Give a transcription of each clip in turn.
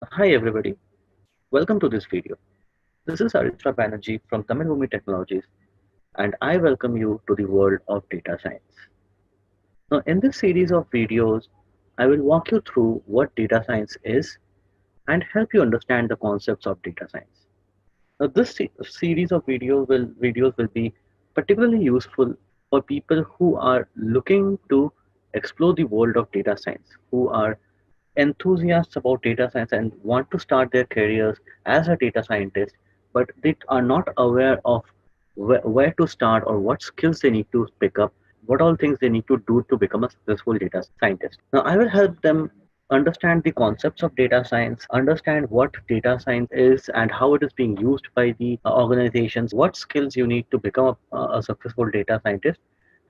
Hi everybody, welcome to this video. This is Aritra Banerjee from Tamil Bhumi Technologies and I welcome you to the world of data science. Now in this series of videos, I will walk you through what data science is and help you understand the concepts of data science. Now this series of videos will be particularly useful for people who are looking to explore the world of data science, who are enthusiasts about data science and want to start their careers as a data scientist, but they are not aware of where to start or what skills they need to pick up, what all things they need to do to become a successful data scientist. Now, I will help them understand the concepts of data science, understand what data science is and how it is being used by the organizations, what skills you need to become a successful data scientist,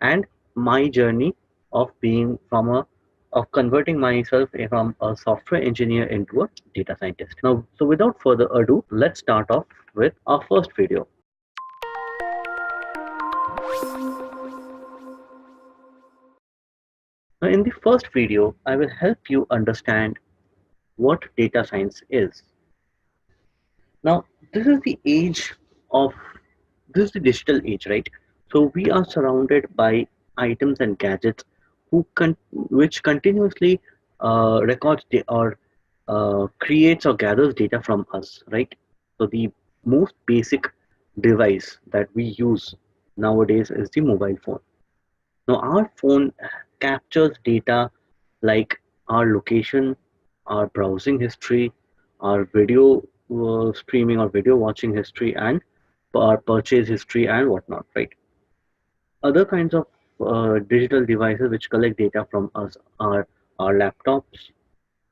and my journey of being from a of converting myself from a software engineer into a data scientist. Now, so without further ado, let's start off with our first video. Now, in the first video, I will help you understand what data science is. Now, this is the age of this is the digital age, right? So we are surrounded by items and gadgets which continuously records or creates or gathers data from us, right? So the most basic device that we use nowadays is the mobile phone. Now our phone captures data like our location, our browsing history, our video streaming or video watching history, and our purchase history and whatnot, right? Other kinds of digital devices which collect data from us are our laptops,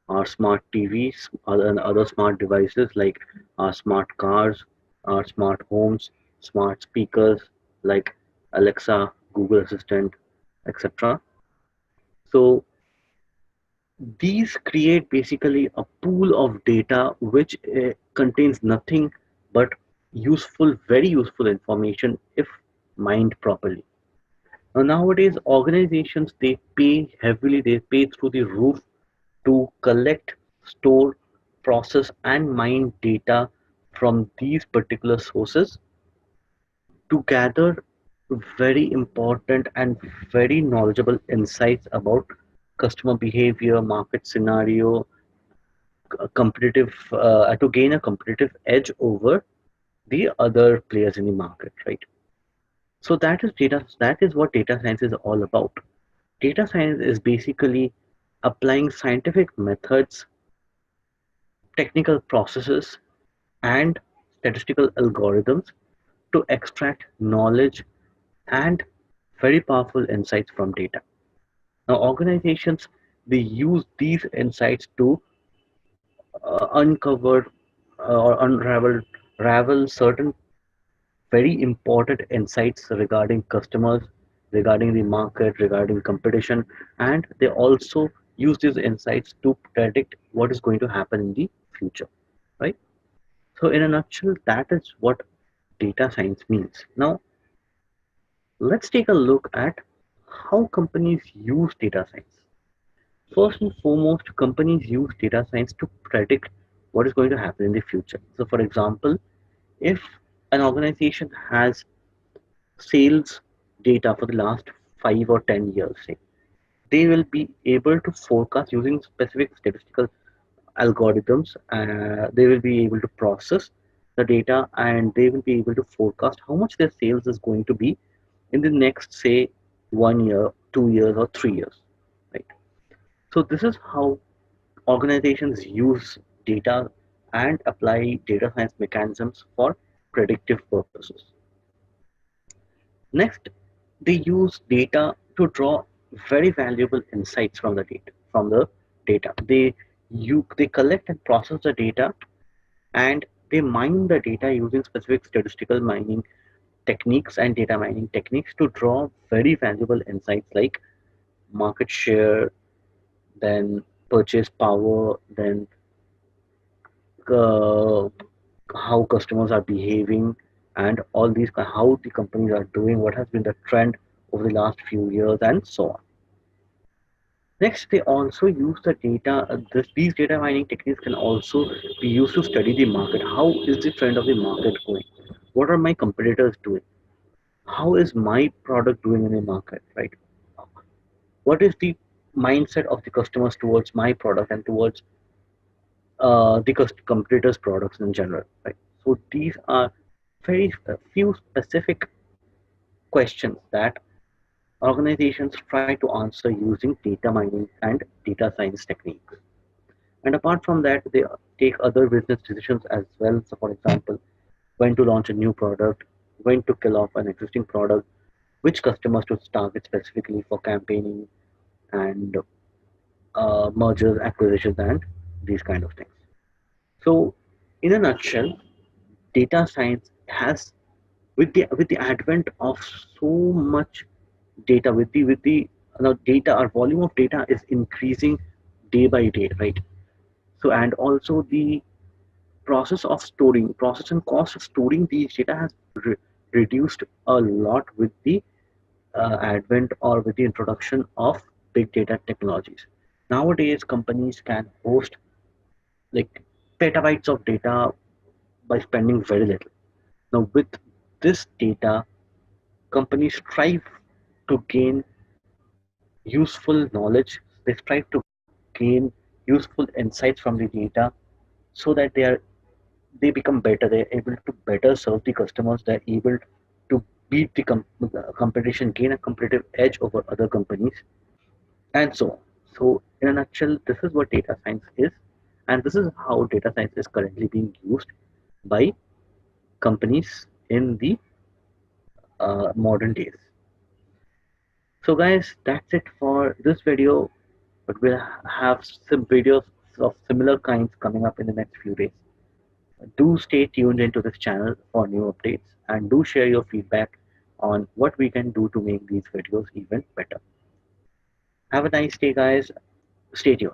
our smart TVs, and other smart devices like our smart cars, our smart homes, smart speakers like Alexa, Google Assistant, etc. So these create basically a pool of data which contains nothing but very useful information if mined properly. Now, nowadays, organizations they pay heavily, they pay through the roof to collect, store, process, and mine data from these particular sources to gather very important and very knowledgeable insights about customer behavior, market scenario, competitive to gain a competitive edge over the other players in the market, right? So that is data. That is what data science is all about. Data science is basically applying scientific methods, technical processes, and statistical algorithms to extract knowledge and very powerful insights from data. Now, organizations they use these insights to uncover or unravel certain very important insights regarding customers, regarding the market, regarding competition, and they also use these insights to predict what is going to happen in the future, right? So, in a nutshell, that is what data science means. Now, let's take a look at how companies use data science. First and foremost, companies use data science to predict what is going to happen in the future. So, for example, if an organization has sales data for the last 5 or 10 years, say, they will be able to forecast using specific statistical algorithms. They will be able to process the data and they will be able to forecast how much their sales is going to be in the next, say, 1 year, 2 years, or 3 years. Right. So this is how organizations use data and apply data science mechanisms for predictive purposes. Next, they use data to draw very valuable insights from the data. They collect and process the data and they mine the data using specific statistical mining techniques and data mining techniques to draw very valuable insights like market share, then purchase power, then uh, how customers are behaving, and all these how the companies are doing, what has been the trend over the last few years, and so on. Next, they also use the data. These data mining techniques can also be used to study the market. How is the trend of the market going? What are my competitors doing? How is my product doing in the market, right? What is the mindset of the customers towards my product and towards the competitors' products in general, right? So these are very few specific questions that organizations try to answer using data mining and data science techniques. And apart from that, they take other business decisions as well. So, for example, when to launch a new product, when to kill off an existing product, which customers to target specifically for campaigning and mergers, acquisitions, and these kind of things. So, in a nutshell, data science has with the advent of so much data, with the data, our volume of data is increasing day by day, right? So, and also the process and cost of storing these data has reduced a lot with the advent or with the introduction of big data technologies. Nowadays, companies can host like petabytes of data by spending very little. Now, with this data, companies strive to gain useful knowledge. They strive to gain useful insights from the data so that they become better. They're able to better serve the customers. They're able to beat the competition, gain a competitive edge over other companies, and so on. So, in a nutshell, this is what data science is, and this is how data science is currently being used by companies in the modern days. So, guys, that's it for this video, but we'll have some videos of similar kinds coming up in the next few days. Do stay tuned into this channel for new updates and do share your feedback on what we can do to make these videos even better. Have a nice day, guys. Stay tuned.